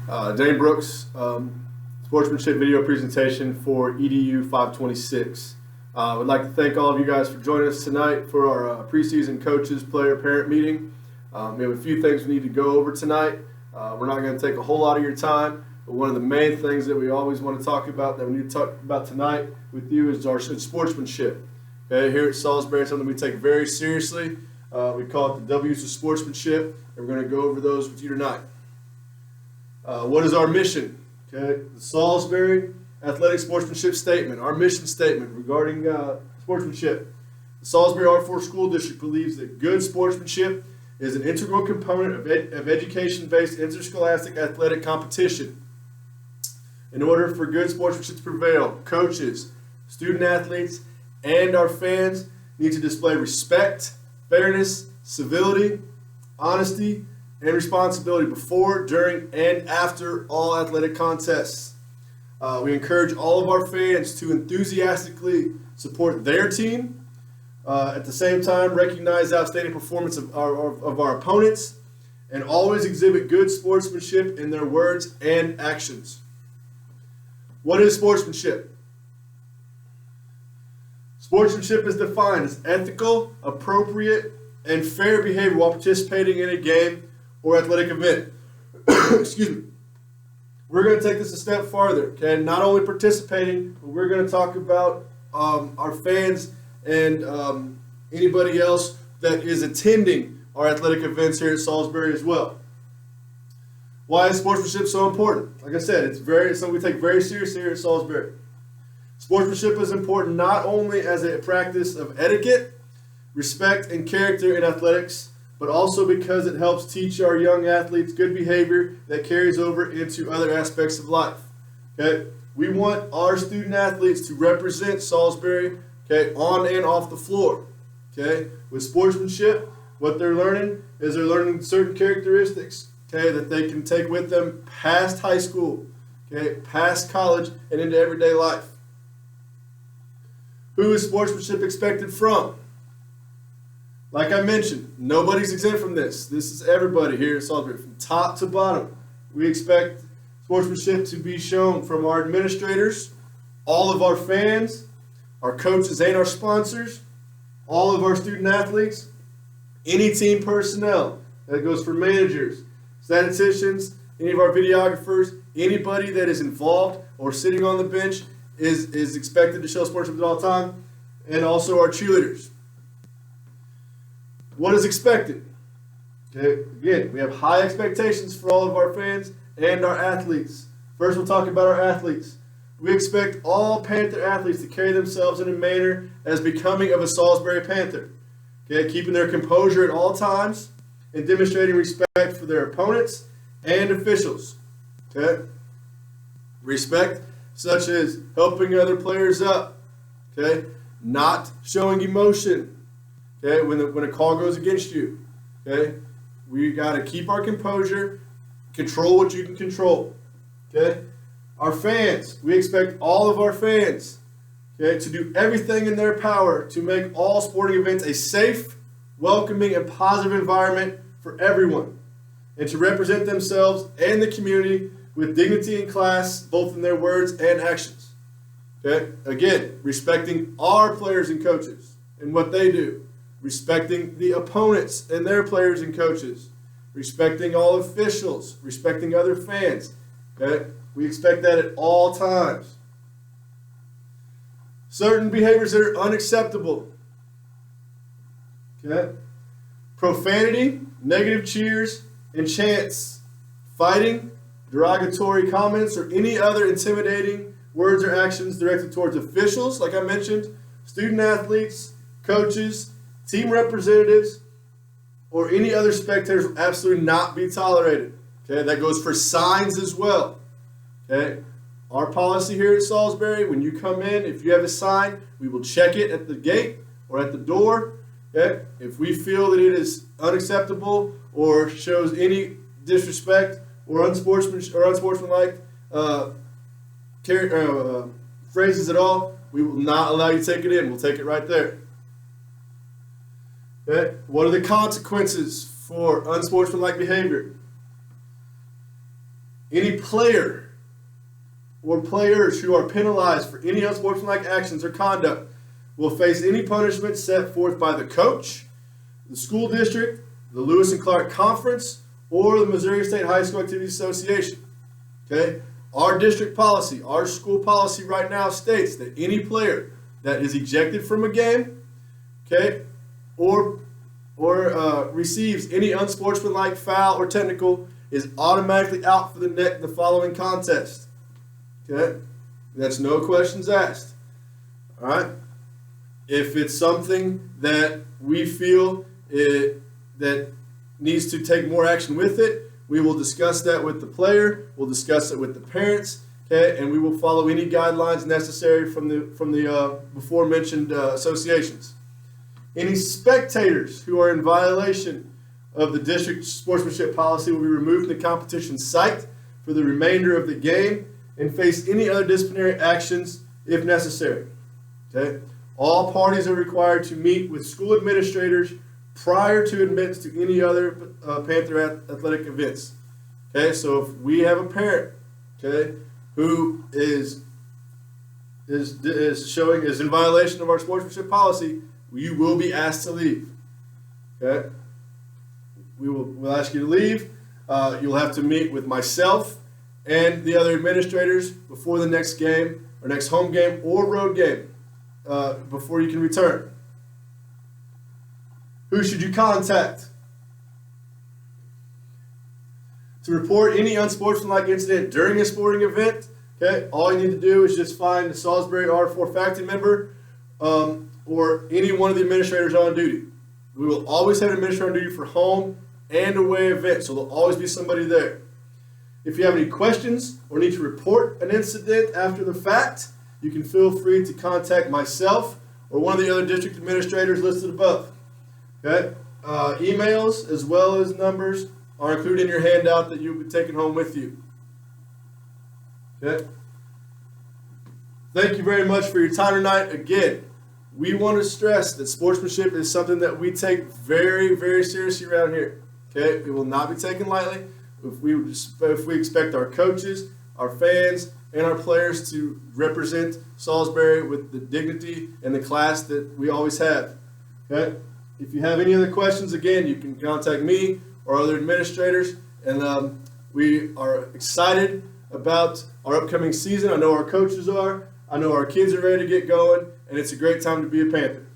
Dane Brooks, Sportsmanship Video Presentation for EDU 526. I would like to thank all of you guys for joining us tonight for our preseason coaches, player, parent meeting. We have a few things we need to go over tonight. We're not going to take a whole lot of your time, but one of the main things that we always want to talk about, that we need to talk about tonight with you, is our sportsmanship. Okay, here at Salisbury, something we take very seriously. We call it the W's of sportsmanship, and we're going to go over those with you tonight. What is our mission? Okay, the Salisbury Athletic Sportsmanship Statement, our mission statement regarding sportsmanship. The Salisbury R4 School District believes that good sportsmanship is an integral component of education-based interscholastic athletic competition. In order for good sportsmanship to prevail, coaches, student athletes, and our fans need to display respect, fairness, civility, honesty, and responsibility before, during, and after all athletic contests. We encourage all of our fans to enthusiastically support their team. At the same time, recognize the outstanding performance of our opponents, and always exhibit good sportsmanship in their words and actions. What is sportsmanship? Sportsmanship is defined as ethical, appropriate, and fair behavior while participating in a game or athletic event. Excuse me. We're going to take this a step farther. Okay, not only participating, but we're going to talk about our fans and anybody else that is attending our athletic events here at Salisbury as well. Why is sportsmanship so important? Like I said, it's something we take very seriously here at Salisbury. Sportsmanship is important not only as a practice of etiquette, respect, and character in athletics, but also because it helps teach our young athletes good behavior that carries over into other aspects of life. Okay? We want our student athletes to represent Salisbury, okay, on and off the floor. Okay? With sportsmanship, what they're learning is they're learning certain characteristics, okay, that they can take with them past high school, okay, past college, and into everyday life. Who is sportsmanship expected from? Like I mentioned, nobody's exempt from this. This is everybody here at Salisbury, from top to bottom. We expect sportsmanship to be shown from our administrators, all of our fans, our coaches and our sponsors, all of our student athletes, any team personnel. That goes for managers, statisticians, any of our videographers, anybody that is involved or sitting on the bench is expected to show sportsmanship at all time, and also our cheerleaders. What is expected? Okay, again, we have high expectations for all of our fans and our athletes. First, we'll talk about our athletes. We expect all Panther athletes to carry themselves in a manner as becoming of a Salisbury Panther. Okay, keeping their composure at all times and demonstrating respect for their opponents and officials. Okay, respect such as helping other players up. Okay, not showing emotion. Okay, when a call goes against you. Okay, we got to keep our composure, control what you can control. Okay, our fans, we expect all of our fans, okay, to do everything in their power to make all sporting events a safe, welcoming, and positive environment for everyone, and to represent themselves and the community with dignity and class, both in their words and actions. Okay, again, respecting our players and coaches and what they do. Respecting the opponents and their players and coaches. Respecting all officials. Respecting other fans. Okay? We expect that at all times. Certain behaviors that are unacceptable. Okay? Profanity, negative cheers, and chants. Fighting, derogatory comments, or any other intimidating words or actions directed towards officials, like I mentioned, student athletes, coaches, team representatives, or any other spectators will absolutely not be tolerated. Okay, that goes for signs as well. Okay, our policy here at Salisbury, when you come in, if you have a sign, we will check it at the gate or at the door. Okay, if we feel that it is unacceptable or shows any disrespect or unsportsmanlike phrases at all, we will not allow you to take it in. We'll take it right there. Okay? What are the consequences for unsportsmanlike behavior? Any player or players who are penalized for any unsportsmanlike actions or conduct will face any punishment set forth by the coach, the school district, the Lewis and Clark Conference, or the Missouri State High School Activities Association. Okay? Our district policy, our school policy right now states that any player that is ejected from a game, okay, or receives any unsportsmanlike foul or technical is automatically out for the following contest. Okay? That's no questions asked. All right? If it's something that we feel that needs to take more action with it, we will discuss that with the player, we'll discuss it with the parents, okay, and we will follow any guidelines necessary from the before mentioned associations. Any spectators who are in violation of the district sportsmanship policy will be removed from the competition site for the remainder of the game and face any other disciplinary actions if necessary. Okay? All parties are required to meet with school administrators prior to admittance to any other Panther athletic events. Okay, so if we have a parent, okay, who is in violation of our sportsmanship policy, you will be asked to leave. Okay, we'll ask you to leave. You'll have to meet with myself and the other administrators before the next game or next home game or road game before you can return. Who should you contact? To report any unsportsmanlike incident during a sporting event, okay, all you need to do is just find the Salisbury R4 faculty member or any one of the administrators on duty. We will always have an administrator on duty for home and away events, so there'll always be somebody there. If you have any questions or need to report an incident after the fact, you can feel free to contact myself or one of the other district administrators listed above. Okay, emails as well as numbers are included in your handout that you'll be taking home with you. Okay. Thank you very much for your time tonight. Again, we want to stress that sportsmanship is something that we take very, very seriously around here. Okay, it will not be taken lightly. If we expect our coaches, our fans, and our players to represent Salisbury with the dignity and the class that we always have. Okay. If you have any other questions, again, you can contact me or other administrators. And we are excited about our upcoming season. I know our coaches are. I know our kids are ready to get going. And it's a great time to be a Panther.